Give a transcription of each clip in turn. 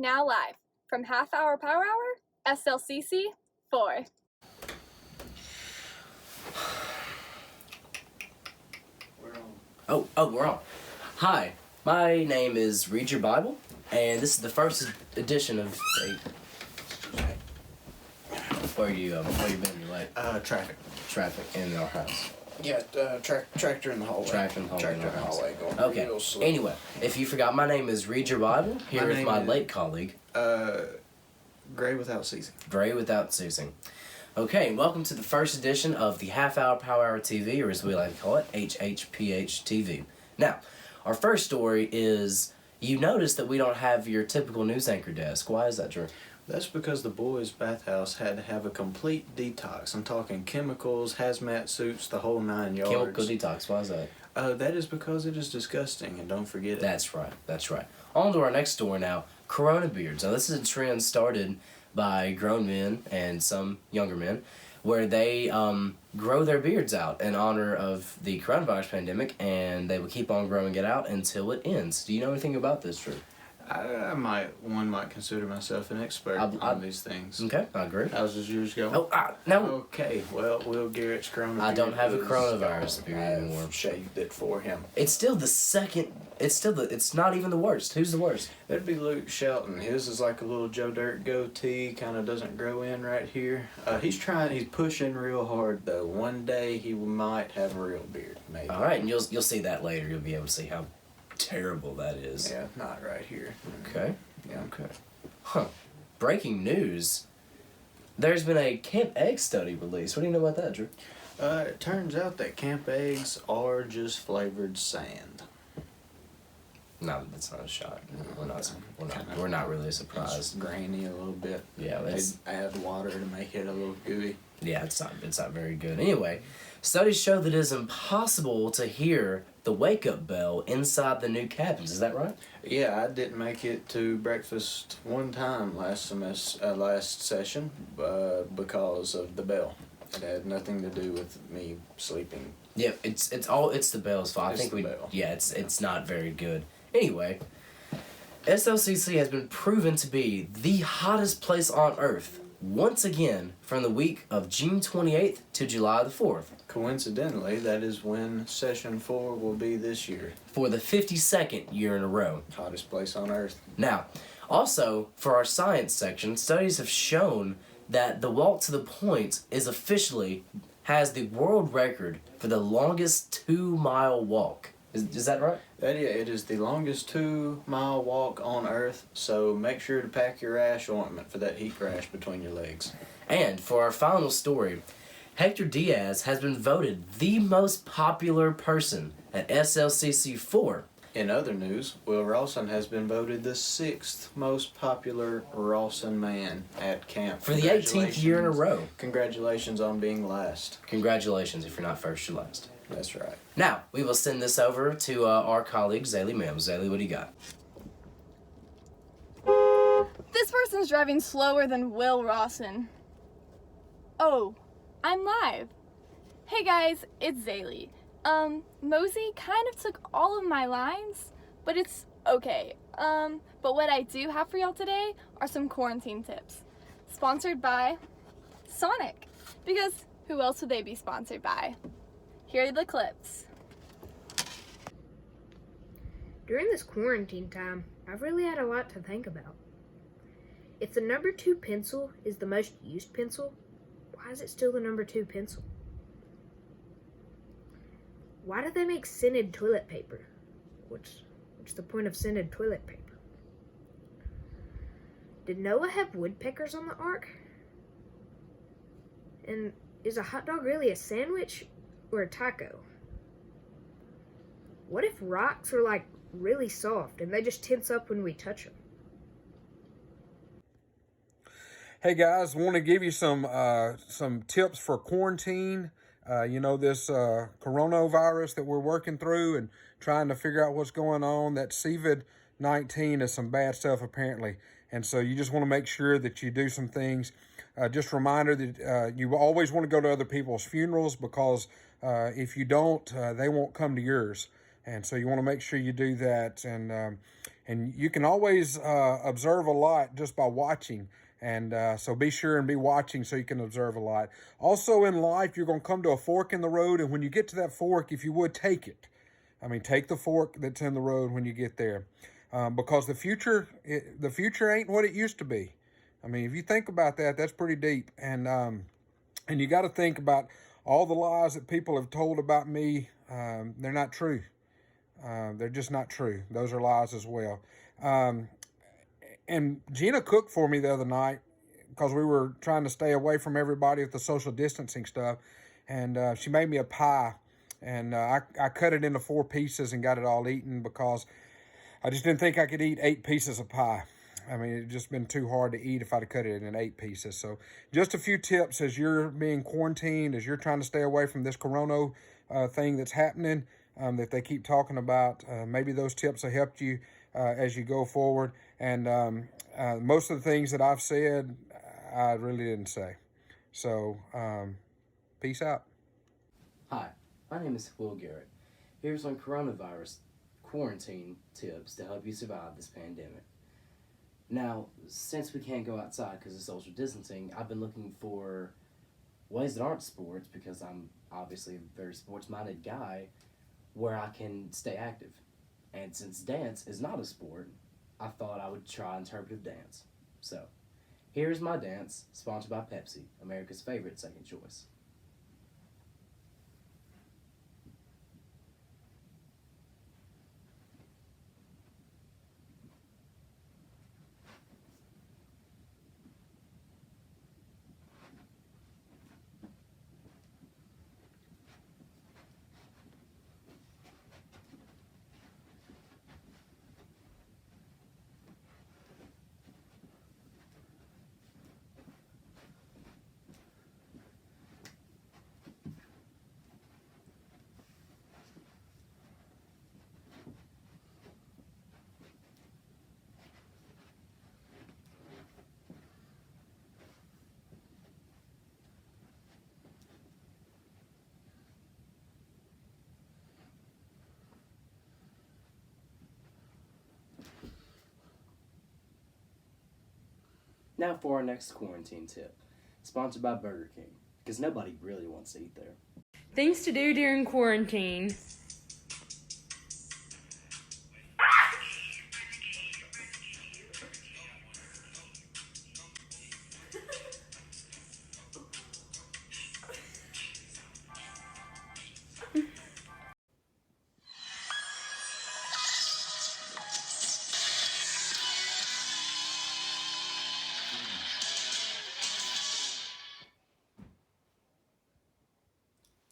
Now live from Half Hour Power Hour, SLCC 4. We're on. Hi, my name is Read Your Bible, and this is the first edition of where you been? You late? Traffic in our house. Yeah, tractor in the hallway. Tractor in the hallway. Going Okay. real slow. Anyway, if you forgot, my name is Read Your Bible. Here with my late colleague. Gray without ceasing. Gray without ceasing. Okay, welcome to the first edition of the Half Hour Power Hour TV, or as we like to call it, HHPH-TV. Now, our first story is, you notice that we don't have your typical news anchor desk. Why is that, Drew? That's because the boys' bathhouse had to have a complete detox. I'm talking chemicals, hazmat suits, the whole 9 yards. Chemical detox, why is that? That is because it is disgusting, and don't forget it. That's right. On to our next story now, Corona beards. Now, this is a trend started by grown men and some younger men, where they grow their beards out in honor of the coronavirus pandemic, and they will keep on growing it out until it ends. Do you know anything about this, Drew? One might consider myself an expert on these things. Okay, I agree. How's does yours go? No. Okay, well, Will Garrett's coronavirus. I don't have a coronavirus beard anymore. I've shaved it for him. It's still the second. It's not even the worst. Who's the worst? That'd be Luke Shelton. His is like a little Joe Dirt goatee, kind of doesn't grow in right here. He's pushing real hard though. One day he might have a real beard, maybe. All right, and you'll see that later. You'll be able to see how terrible that is. Yeah, not right here. Okay. Yeah. Okay. Huh. Breaking news. There's been a Camp Egg study released. What do you know about that, Drew? It turns out that camp eggs are just flavored sand. No, that's not a shot. We're not really surprised. It's grainy a little bit. Yeah, they add water to make it a little gooey. Yeah, it's not very good. Anyway, studies show that it is impossible to hear the wake-up bell inside the new cabins. Is that right? Yeah, I didn't make it to breakfast one time last session because of the bell. It had nothing to do with me sleeping. Yeah, it's the bell's fault. It's not very good. Anyway, SLCC has been proven to be the hottest place on Earth once again from the week of June 28th to July the 4th. Coincidentally, that is when Session 4 will be this year. For the 52nd year in a row. Hottest place on Earth. Now, also, for our science section, studies have shown that the walk to the point has the world record for the longest 2-mile walk. Is that right? It is the longest 2-mile walk on Earth, so make sure to pack your rash ointment for that heat rash between your legs. And for our final story, Hector Diaz has been voted the most popular person at SLCC 4. In other news, Will Rawson has been voted the 6th most popular Rawson man at camp. For the 18th year in a row. Congratulations on being last. Congratulations. If you're not first, you're last. That's right. Now, we will send this over to our colleague, Zaylee Mims. Zaylee, what do you got? This person's driving slower than Will Rawson. Oh, I'm live. Hey guys, it's Zaylee. Mosey kind of took all of my lines, but it's okay. But what I do have for y'all today are some quarantine tips. Sponsored by Sonic. Because who else would they be sponsored by? Here are the clips. During this quarantine time, I've really had a lot to think about. If the number 2 pencil is the most used pencil, why is it still the number 2 pencil? Why do they make scented toilet paper? What's the point of scented toilet paper? Did Noah have woodpeckers on the ark? And is a hot dog really a sandwich or a taco? What if rocks are like really soft and they just tense up when we touch them? Hey guys, want to give you some tips for quarantine. This coronavirus that we're working through and trying to figure out what's going on. That COVID-19 is some bad stuff apparently. And so you just want to make sure that you do some things. Just a reminder that you always want to go to other people's funerals because if you don't, they won't come to yours. And so you want to make sure you do that. And And you can always observe a lot just by watching. And so be sure and be watching so you can observe a lot. Also in life, you're going to come to a fork in the road. And when you get to that fork, if you would, take it. I mean, take the fork that's in the road when you get there. Because the future ain't what it used to be. I mean, if you think about that, that's pretty deep. And you got to think about all the lies that people have told about me. They're not true. They're just not true. Those are lies as well. And Gina cooked for me the other night because we were trying to stay away from everybody with the social distancing stuff. And she made me a pie. And I cut it into 4 pieces and got it all eaten because I just didn't think I could eat 8 pieces of pie. I mean, it'd just been too hard to eat if I'd have cut it in 8 pieces. So just a few tips as you're being quarantined, as you're trying to stay away from this corona thing that's happening that they keep talking about. Maybe those tips have helped you as you go forward. And most of the things that I've said, I really didn't say. So peace out. Hi, my name is Will Garrett. Here's some coronavirus quarantine tips to help you survive this pandemic. Now, since we can't go outside because of social distancing, I've been looking for ways that aren't sports, because I'm obviously a very sports-minded guy, where I can stay active. And since dance is not a sport, I thought I would try interpretive dance. So, here's my dance, sponsored by Pepsi, America's favorite second choice. Now for our next quarantine tip, sponsored by Burger King, because nobody really wants to eat there. Things to do during quarantine.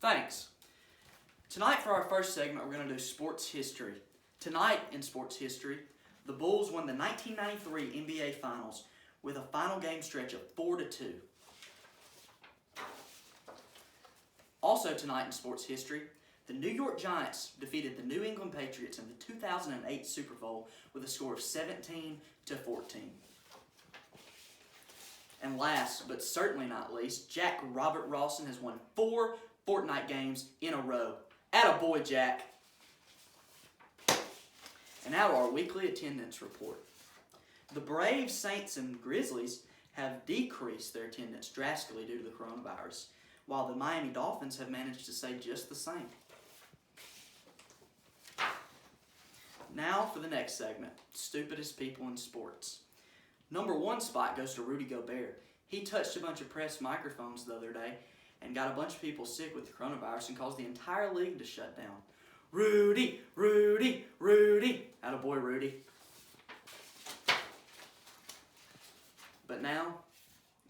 Thanks. Tonight for our first segment, we're going to do sports history. Tonight in sports history, the Bulls won the 1993 NBA Finals with a final game stretch of 4-2. Also tonight in sports history, the New York Giants defeated the New England Patriots in the 2008 Super Bowl with a score of 17-14. And last, but certainly not least, Jack Robert Rawson has won 4 Fortnite games in a row. Attaboy, Jack. And now our weekly attendance report. The Braves, Saints, and Grizzlies have decreased their attendance drastically due to the coronavirus, while the Miami Dolphins have managed to stay just the same. Now for the next segment, stupidest people in sports. Number 1 spot goes to Rudy Gobert. He touched a bunch of press microphones the other day and got a bunch of people sick with the coronavirus and caused the entire league to shut down. Rudy, Rudy, Rudy. Attaboy, Rudy. But now,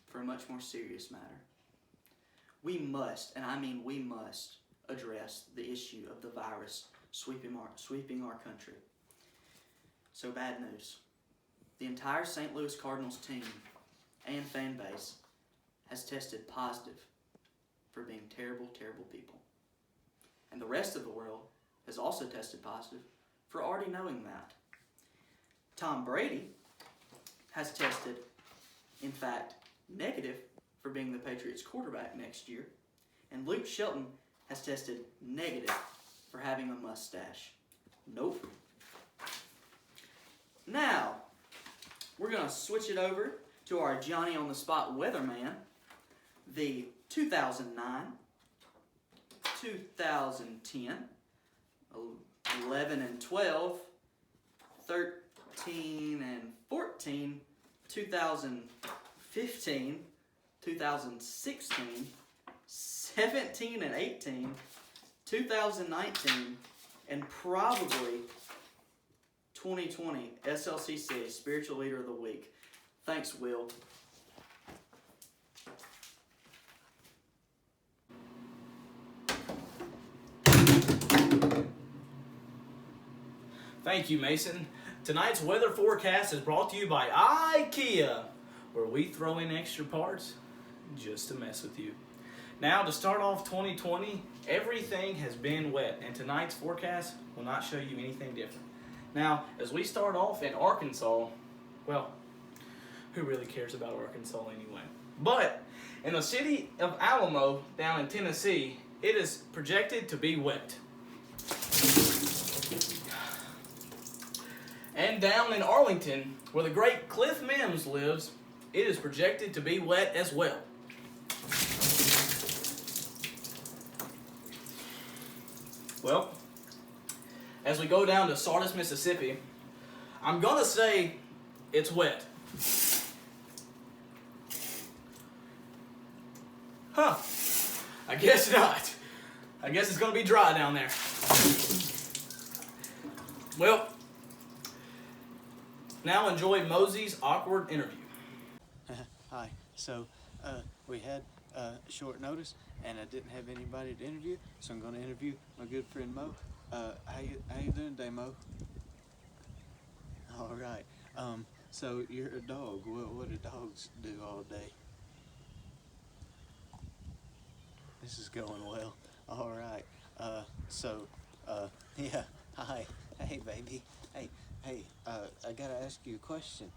for a much more serious matter. We must, and I mean we must, address the issue of the virus sweeping our country. So bad news. The entire St. Louis Cardinals team and fan base has tested positive for being terrible, terrible people. And the rest of the world has also tested positive for already knowing that. Tom Brady has tested, in fact, negative for being the Patriots quarterback next year. And Luke Shelton has tested negative for having a mustache. Nope. Now, we're going to switch it over to our Johnny on the Spot weatherman, the 2009, 2010, 11 and 12, 13 and 14, 2015, 2016, 17 and 18, 2019, and probably 2020 SLCC Spiritual Leader of the Week. Thanks, Will. Thank you, Mason. Tonight's weather forecast is brought to you by IKEA, where we throw in extra parts just to mess with you. Now, to start off 2020, everything has been wet, and tonight's forecast will not show you anything different. Now, as we start off in Arkansas, well, who really cares about Arkansas anyway? But in the city of Alamo, down in Tennessee, it is projected to be wet. And down in Arlington, where the great Cliff Mims lives, it is projected to be wet as well. Well, as we go down to Sardis, Mississippi, I'm gonna say it's wet. Huh. I guess not. I guess it's gonna be dry down there. Well, now enjoy Mosey's awkward interview. Hi. So, we had short notice, and I didn't have anybody to interview, so I'm going to interview my good friend Mo. How you doing today, Mo? All right. So you're a dog. What do dogs do all day? This is going well. All right. Yeah. Hi. Hey, baby. Hey. I gotta ask you a question.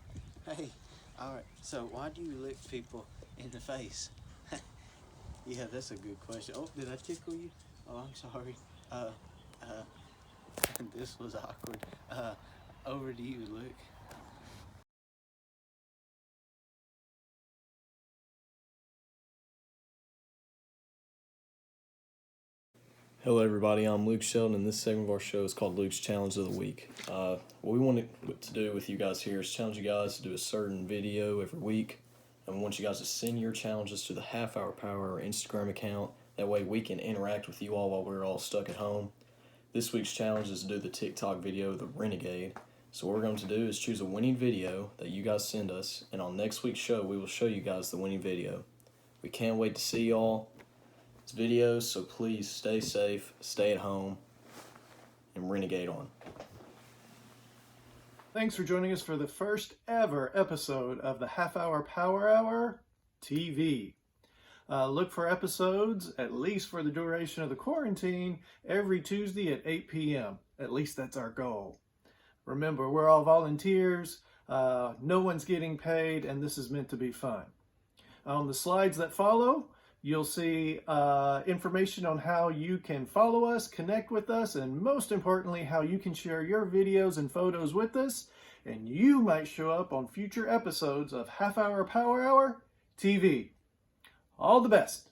Hey. All right. So why do you lick people in the face? Yeah, that's a good question. Oh, did I tickle you? Oh, I'm sorry. This was awkward. Over to you, Luke. Hello everybody, I'm Luke Sheldon, and this segment of our show is called Luke's Challenge of the Week. What we want to do with you guys here is challenge you guys to do a certain video every week, and we want you guys to send your challenges to the Half Hour Power Instagram account. That way we can interact with you all while we're all stuck at home. This week's challenge is to do the TikTok video, The Renegade. So what we're going to do is choose a winning video that you guys send us, and on next week's show we will show you guys the winning video. We can't wait to see y'all. Videos, so please stay safe, stay at home, and renegade on. Thanks for joining us for the first ever episode of the Half Hour Power Hour TV. Look for episodes, at least for the duration of the quarantine, every Tuesday at 8 p.m. At least that's our goal. Remember, we're all volunteers, no one's getting paid, and this is meant to be fun. On the slides that follow, you'll see information on how you can follow us, connect with us, and most importantly, how you can share your videos and photos with us, and you might show up on future episodes of Half Hour Power Hour TV. All the best.